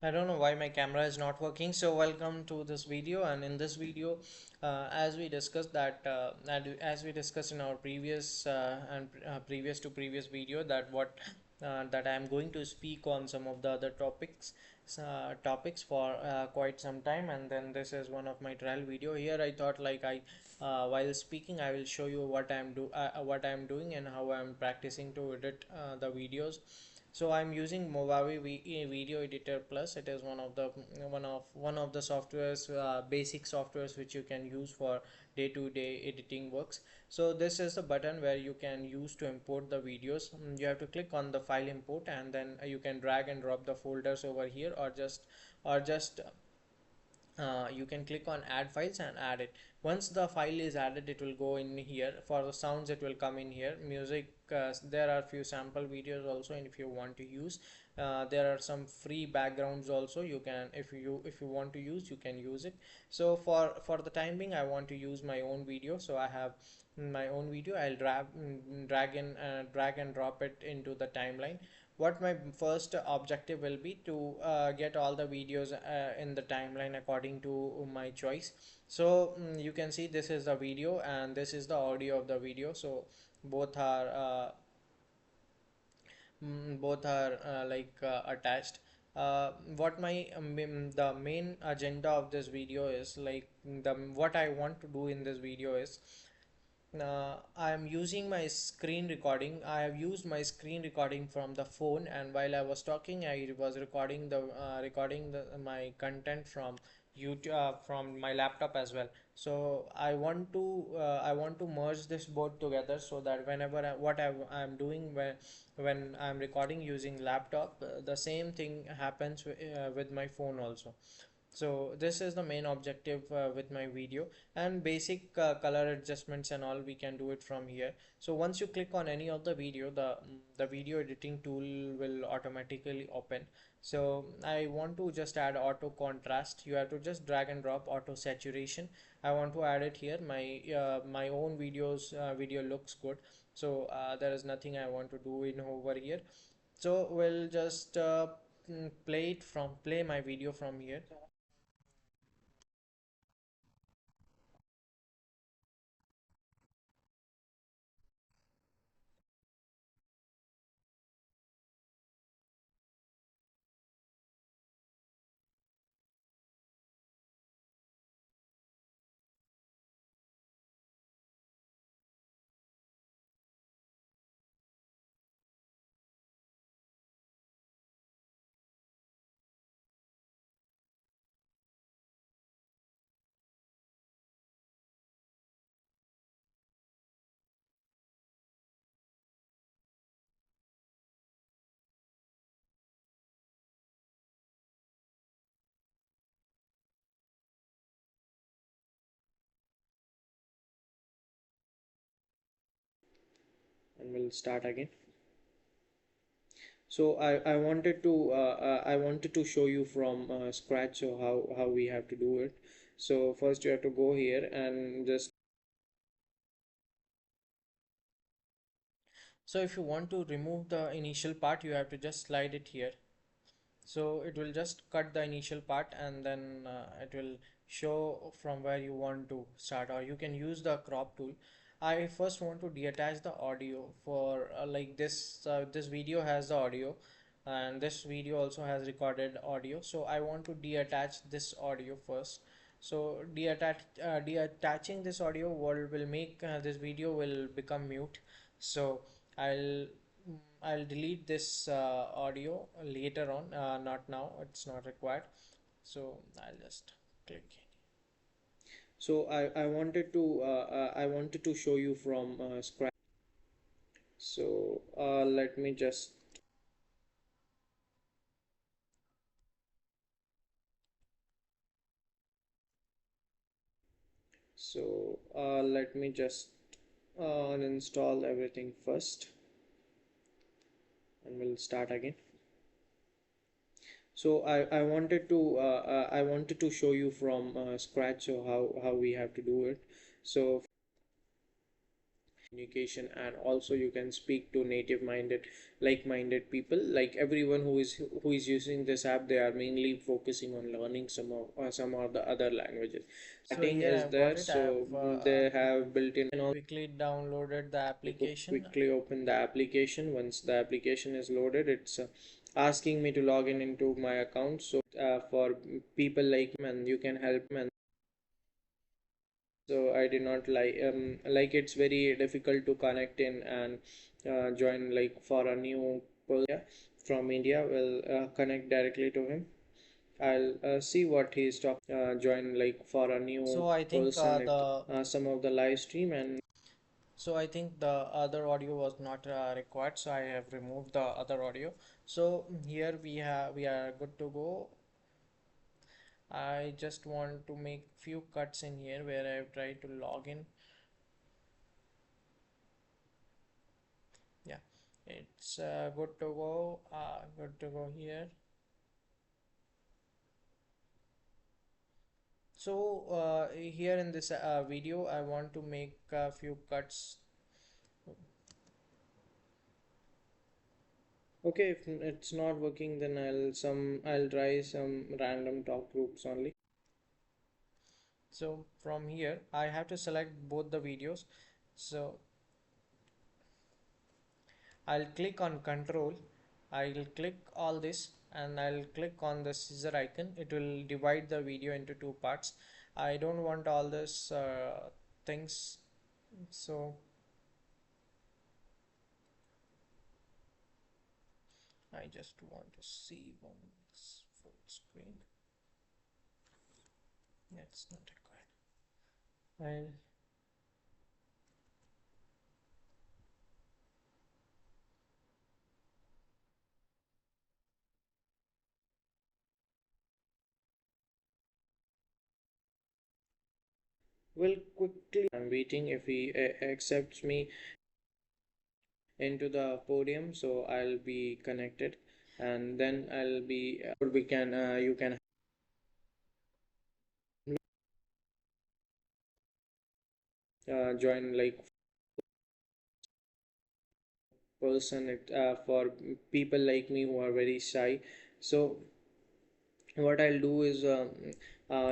I don't know why my camera is not working. So welcome to this video, and in this video, as we discussed as we discussed in our previous and previous to previous video, that I am going to speak on some of the other topics for quite some time, and then this is one of my trial video. Here I thought like while speaking I will show you what I am doing and how I am practicing to edit the videos. So I'm using Movavi Video Editor Plus. It is one of the softwares, basic softwares which you can use for day-to-day editing works. So this is the button where you can use to import the videos. You have to click on the file import, and then you can drag and drop the folders over here, or just you can click on add files and add it. Once the file is added, it will go in here. For the sounds, it will come in here. Music, there are few sample videos also, and if you want to use, there are some free backgrounds also. You can, if you want to use, you can use it. So for the time being, I want to use my own video, so I have my own video. I'll drag and drop it into the timeline. What my first objective will be to get all the videos in the timeline according to my choice. So you can see this is the video and this is the audio of the video. So both are uh, attached. What my the main agenda of this video is, like, the what I want to do in this video is, I am using my screen recording. I have used my screen recording from the phone, and while I was talking, I was recording my content from YouTube, from my laptop as well. So I want to merge this both together, so that whenever I'm doing when I'm recording using laptop, the same thing happens with my phone also. So this is the main objective with my video, and basic color adjustments and all we can do it from here. So once you click on any of the video, the video editing tool will automatically open. So I want to just add auto contrast. You have to just drag and drop auto saturation. I want to add it here. My own video looks good, so there is nothing I want to do in over here. So we'll just play my video from here. And we'll start again. So I wanted to show you from scratch, so how we have to do it. So first you have to go here and just, so if you want to remove the initial part, you have to just slide it here. So it will just cut the initial part, and then it will show from where you want to start, or you can use the crop tool. I first want to detach the audio for like this video has the audio, and this video also has recorded audio. So I want to detach this audio first. So detaching this audio will make this video will become mute. So I'll I'll delete this audio later on, not now, it's not required. So I'll just click it. So I wanted to show you from scratch. So let me just, let me just uninstall everything first, and we'll start again. So I wanted to show you from scratch, so how we have to do it. So communication, and also you can speak to native minded like-minded people. Like everyone who is using this app, they are mainly focusing on learning some of the other languages. So Chatting here is I've there, got it. so I've they have built in, and also quickly downloaded the application. quickly open the application. Once the application is loaded, it's asking me to log in into my account. So for people like me, and you can help me. So I did not like it's very difficult to connect in and join. Like for a new person from India, will connect directly to him. I'll see what he's talking. Join like for a new So I think person at some of the live stream. And the other audio was not required, so I have removed the other audio. So here we are good to go. I just want to make few cuts in here where I have tried to log in. Yeah, it's good to go. Good to go here. So here in this video, I want to make a few cuts. okay, if it's not working, then I'll try some random talk groups only. So from here, I have to select both the videos. So I'll click on control. I'll click all this and I'll click on the scissor icon. It will divide the video into two parts. I don't want all this things. So I just want to see one full screen. That's not required. Well, quickly, I'm waiting if he accepts me into the podium, so I'll be connected, and then I'll be we can you can join like person for people like me who are very shy. So what I'll do is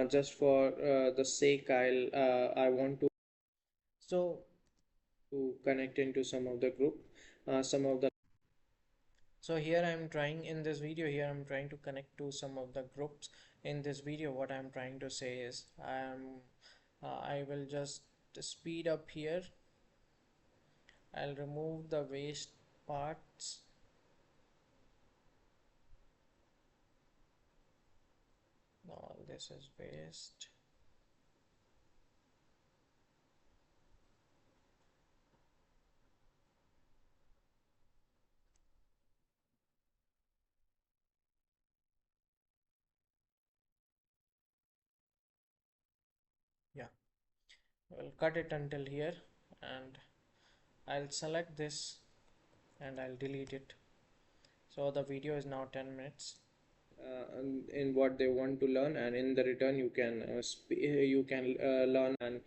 just for the sake I want So to connect into some of the group, some of the So here I'm trying in this video here I'm trying to connect to some of the groups in this video. What I'm trying to say is I will just speed up here. I'll remove the waste parts. All this is waste. Yeah, we'll cut it until here and I'll select this and I'll delete it. So the video is now 10 minutes. in what they want to learn, and in the return you can you can learn and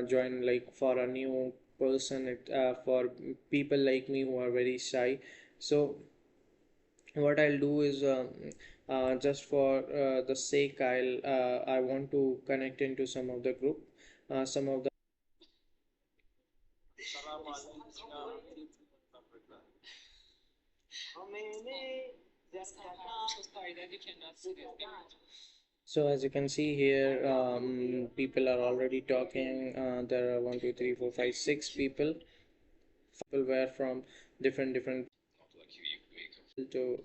join like for a new person for people like me who are very shy. So what I'll do is just for the sake I want to connect into some of the group, some of the so as you can see here, people are already talking. There are 1, 2, 3, 4, 5, 6 people. People were from different to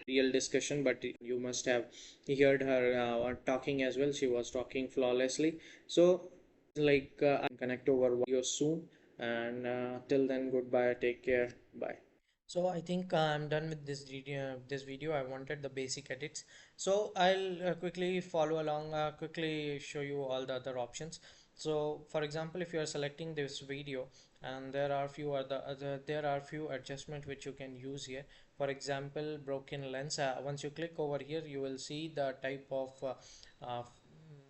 real discussion, but you must have heard her talking as well. She was talking flawlessly. So like I'll connect over video soon, and till then, goodbye, take care, bye. So I think I'm done with this video. I wanted the basic edits. So I'll quickly follow along, quickly show you all the other options. So for example, if you are selecting this video and there are few there are few adjustments which you can use here. For example, broken lens. Once you click over here, you will see the type of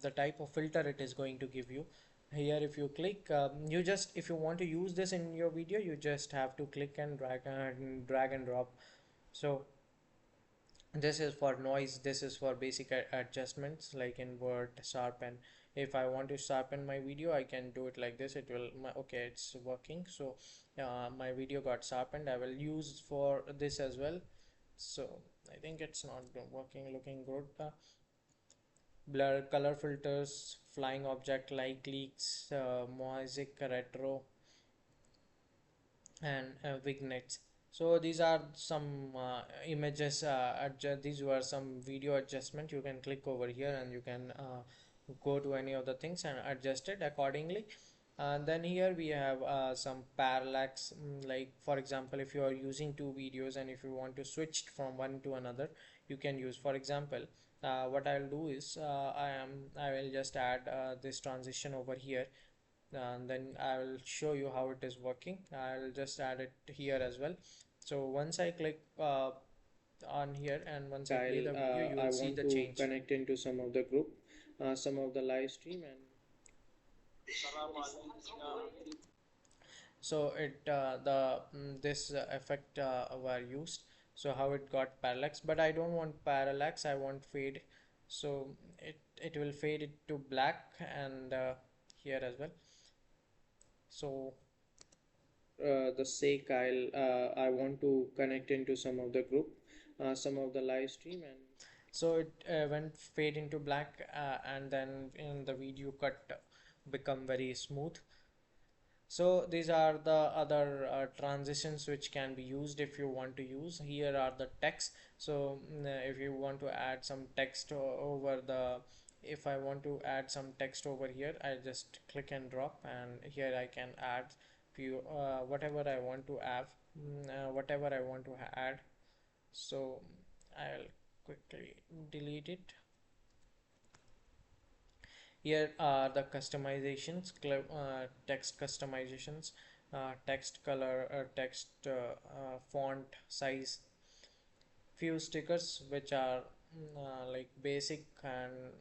the type of filter it is going to give you. Here if you click, you just, if you want to use this in your video, you just have to click and drag and drop. So this is for noise, this is for basic adjustments like invert, sharpen. If I want to sharpen my video, I can do it like this. It will okay, it's working. So my video got sharpened. I will use for this as well. So I think it's not working, looking good. Blur, color filters, flying object, like leaks, mosaic, retro, and vignettes. So these are some images, these were some video adjustment. You can click over here and you can go to any of the things and adjust it accordingly. And then here we have some parallax, like for example, if you are using two videos and if you want to switch from one to another, you can use, for example, what I'll do is I will just add this transition over here, and then I will show you how it is working. I'll just add it here as well. So once I click on here and once I play the video, you I will see want the to change. connect into some of the group, some of the live stream, and So it the this effect were used. So how it got parallax, but I don't want parallax, I want fade. So it will fade it to black, and here as well. So the sake I want to connect into some of the group, some of the live stream, and so it went fade into black, and then in the video cut become very smooth. So these are the other transitions which can be used if you want to use. Here are the text. So if you want to add some text over the, if I want to add some text over here, I just click and drop, and here I can add few whatever I want to add, whatever I want to add. So I'll quickly delete it. Here are the customizations, text customizations, text color, text font size, few stickers which are like basic, and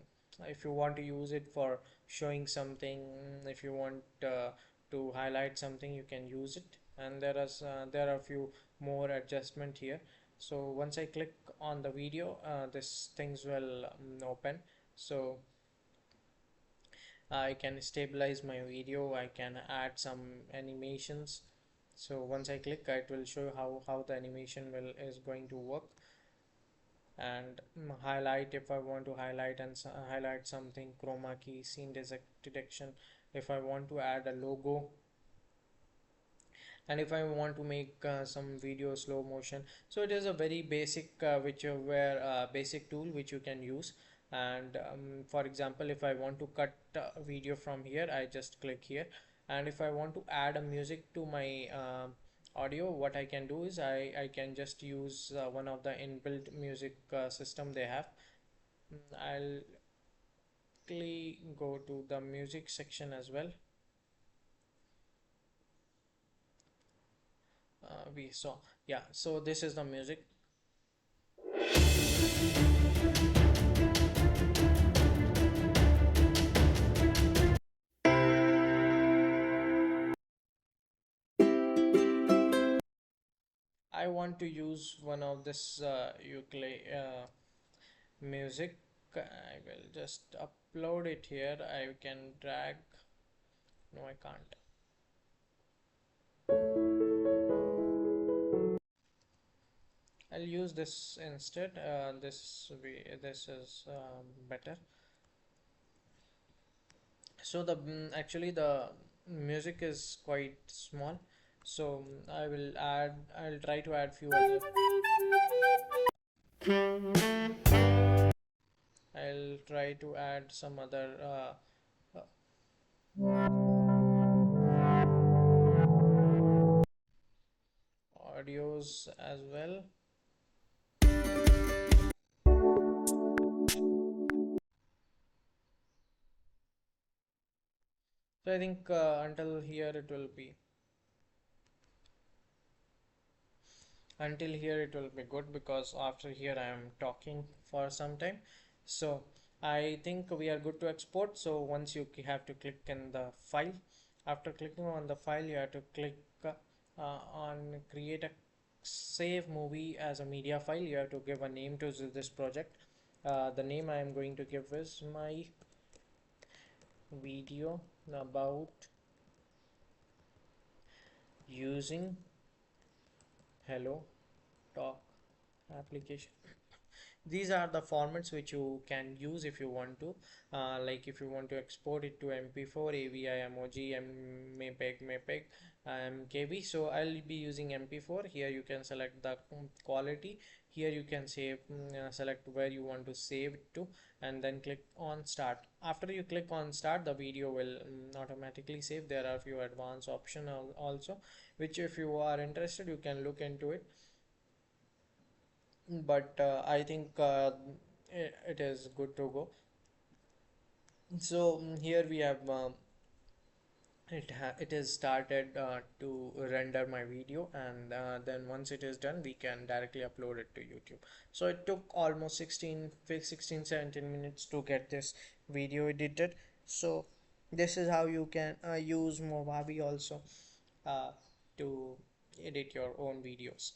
if you want to use it for showing something, if you want to highlight something, you can use it. And there are a few more adjustment here. So once I click on the video, this things will open. So I can stabilize my video, I can add some animations. So once I click, it will show how the animation will is going to work. And highlight, if I want to highlight and highlight something, chroma key, scene detection, if I want to add a logo, and if I want to make some video slow motion. So it is a very basic basic tool which you can use. And for example, if I want to cut video from here, I just click here. And if I want to add a music to my audio, what I can do is I can just use one of the inbuilt music system they have. I'll quickly go to the music section as well. We saw, yeah, so this is the music. I want to use one of this ukulele music. I will just upload it here. I can drag. No, I can't. I'll use this instead. This is better. So the actually the music is quite small. So I'll try to add few other. I'll try to add some other audios as well. So I think until here it will be good, because after here I am talking for some time. So I think we are good to export. So once you have to click in the file. After clicking on the file, you have to click on create a save movie as a media file. You have to give a name to this project. The name I am going to give is my video about using hello talk application. These are the formats which you can use if you want to, like if you want to export it to mp4, avi, emoji, mpeg, mkb. So I'll be using mp4. Here you can select the quality. Here you can save, select where you want to save it to, and then click on start. After you click on start, the video will automatically save. There are few advanced options also, which if you are interested you can look into it. But I think it is good to go. So here we have it is started to render my video, and then once it is done we can directly upload it to YouTube. So it took almost 17 minutes to get this video edited. So this is how you can use Movavi also uh, to edit your own videos.